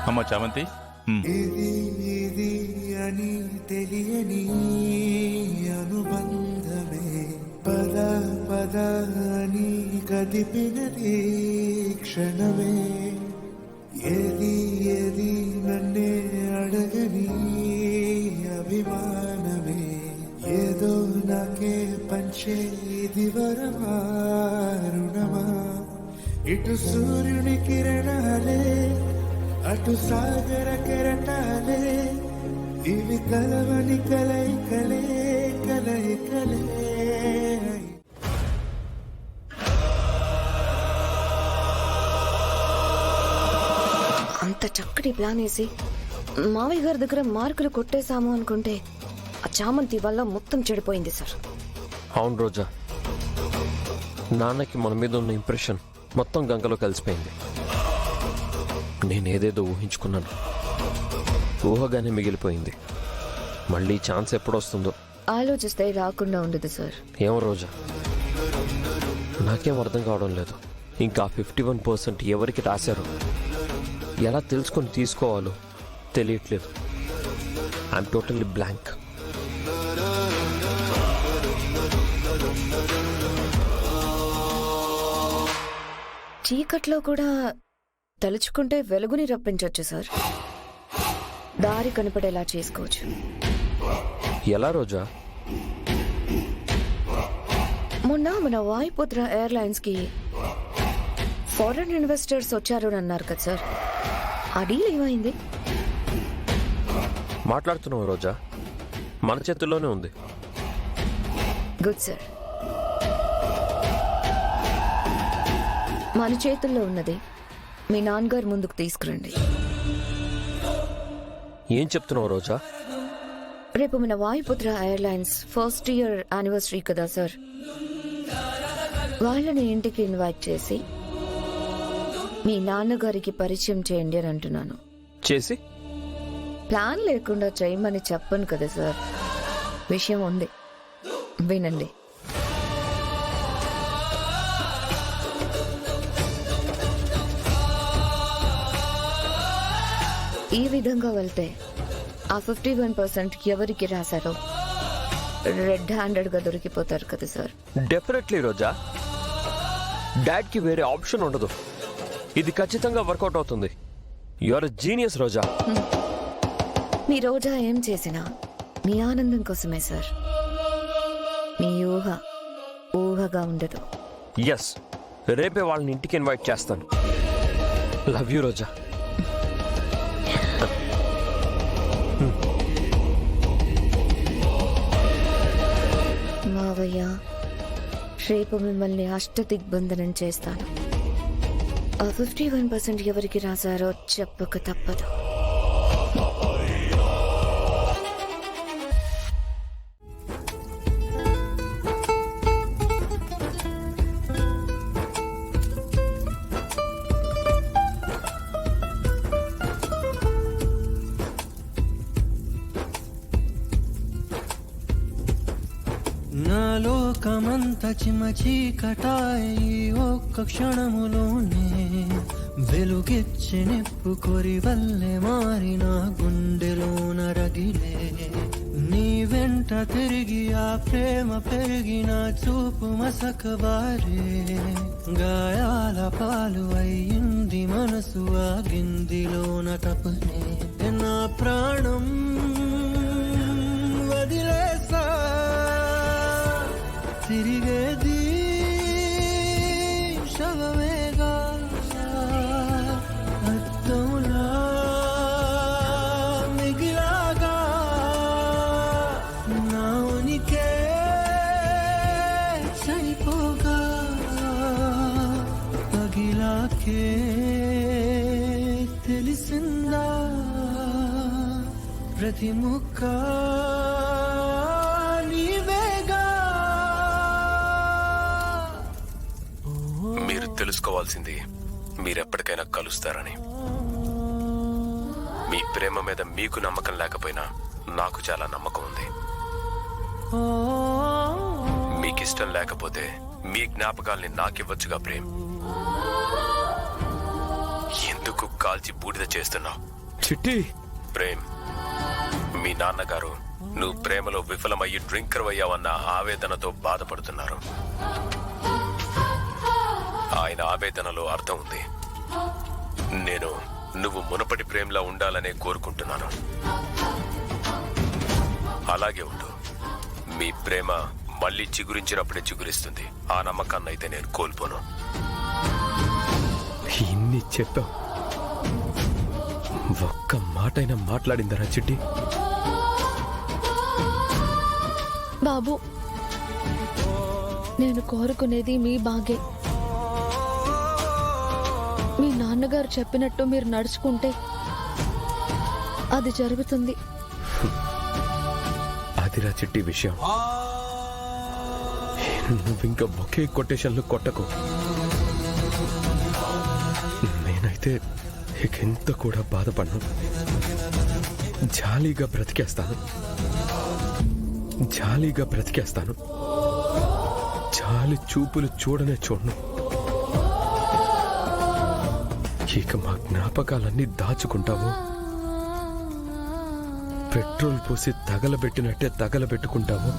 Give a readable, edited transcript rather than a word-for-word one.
అమ్మ చామంతి, ఇది ఇది అని తెలియని అనుబంధమే పద పద అని కదిపినది క్షణమే ఏది ఏది నన్నే అడగని అభిమానమే ఏదో నాకే పంచే ఇది వరమా రుణమా ఇటు సూర్యుని కిరణాలే అటు సాగర కెరటాలే ఇవి కలవని కలయికలే కలయికలే. అంత చక్కటి ప్లాన్ వేసి మావయ్య గారి దగ్గర మార్కులు కొట్టేశాము అనుకుంటే ఆ చామంతి వల్ల మొత్తం చెడిపోయింది సార్. అవును రోజా, నాన్నకి మన మీద ఉన్న ఇంప్రెషన్ మొత్తం గంగలో కలిసిపోయింది. నేనేదేదో ఊహించుకున్నాను, ఊహగానే మిగిలిపోయింది. మళ్ళీ ఛాన్స్ ఎప్పుడొస్తుందో ఆలోచిస్తే రాకుండా ఉండదు సార్. ఏమో రోజా, నాకేం అర్థం కావడం లేదు. ఇంకా 51% ఎవరికి రాశారో ఎలా తెలుసుకొని తీసుకోవాలో తెలియట్లేదు. I'm totally blank. చీకట్లో కూడా తలుచుకుంటే వెలుగుని రప్పించవచ్చు సార్. దారి కనపడేలా చేసుకోవచ్చు. ఎలా రోజా? మొన్న మన వాయుపుత్ర ఎయిర్లైన్స్ కి ఫారెన్ ఇన్వెస్టర్స్ వచ్చారు అని అన్నారు కదా సార్, ఆ డీల్ ఏమైంది? మాట్లాడుతున్నావు రోజా, మన చేతుల్లోనే ఉంది. Good sir. మన చేతుల్లో ఉన్నది మీ నాన్నగారు ముందుకు తీసుకురండి. ఏం చెప్తున్నావు రోజా? రేపు మన Vayuputra airlines first year anniversary కదా సార్, వాళ్ళని ఇంటికి ఇన్వైట్ చేసి మీ నాన్నగారికి పరిచయం చేయండి అని అంటున్నాను. చేసి ప్లాన్ లేకుండా చేయమని చెప్పను కదా సార్. విషయం ఉంది, వినండి. ఈ విధంగా వెళ్తే ఆ 51% ఎవరికి రాశారో రెడ్ హ్యాండెడ్ గా దొరికిపోతారు కదా సార్. డెఫినెట్లీ రోజా, డాడ్ కి వేరే ఆప్షన్ ఉండదు. ఇది ఖచ్చితంగా వర్కౌట్ అవుతుంది. యు ఆర్ ఎ జీనియస్ రోజా. మీ రోజా ఏం చేసినా మీ ఆనందం కోసమే సార్. మీ ఊహ ఊహగా ఉండదు. ఎస్, రేపే వాళ్ళని ఇంటికి ఇన్వైట్ చేస్తాను. లవ్ యూ రోజా. మావయ్య, రేపు మిమ్మల్ని అష్టదిగ్బంధనం చేస్తాను. ఆ 51% ఎవరికి రాశారో చెప్పక తప్పదు. నాలోకమంత చిమచీకటాయి ఒక్క క్షణములోనే వెలుగిచ్చి నిప్పుకొరి వల్లే మారిన గుండెలోన రగిలే నీ వెంట తిరిగి ఆ ప్రేమ పెరిగిన చూపు మసకబారే గాయాల పాలు అయ్యింది మనసు ఆగిందిలోన తపనే నా ప్రాణం వదిలేసా తిరిగేది శవమేగా అర్థంలా మిగిలాగా నా ఉనికే చనిపోగా పగిలాకే తెలిసిందా ప్రతి ముక్క మీరు తెలుసుకోవాల్సింది మీరెప్పటికైనా కలుస్తారని. మీ ప్రేమ మీద మీకు నమ్మకం లేకపోయినా నాకు చాలా నమ్మకం ఉంది. మీకిష్టం లేకపోతే మీ జ్ఞాపకాల్ని నాకివ్వచ్చుగా ప్రేమ్. ఎందుకు కాల్చి బూడిద చేస్తున్నావు? చిట్టి, ప్రేమ్, మీ నాన్నగారు నువ్వు ప్రేమలో విఫలమయ్యి డ్రింకర్ అయ్యావన్న ఆవేదనతో బాధపడుతున్నారు. ఆయన ఆవేదనలో అర్థం ఉంది. నేను నువ్వు మునపటి ప్రేమలా ఉండాలనే కోరుకుంటున్నాను. అలాగే ఉండు. మీ ప్రేమ మళ్ళీ చిగురించినప్పుడే చిగురిస్తుంది. ఆ నమ్మకాన్ని అయితే నేను కోల్పోను. ఇన్ని చెప్పావు, ఒక్క మాటైనా మాట్లాడిందరా చిట్టి? బాబు, నేను కోరుకునేది మీ బాగే. మీ నాన్నగారు చెప్పినట్టు మీరు నడుచుకుంటే అది జరుగుతుంది. అదిరా చిట్టి విషయం. నువ్వింకా ఒకే కొటేషన్లు కొట్టకు. నేనైతే ఇకెంత కూడా బాధపడను. జాలీగా బ్రతికేస్తాను. జాలి చూపులు చూడను. ఇక మా జ్ఞాపకాలన్నీ దాచుకుంటాము. పెట్రోల్ పోసి తగలబెట్టినట్టే తగలబెట్టుకుంటాము.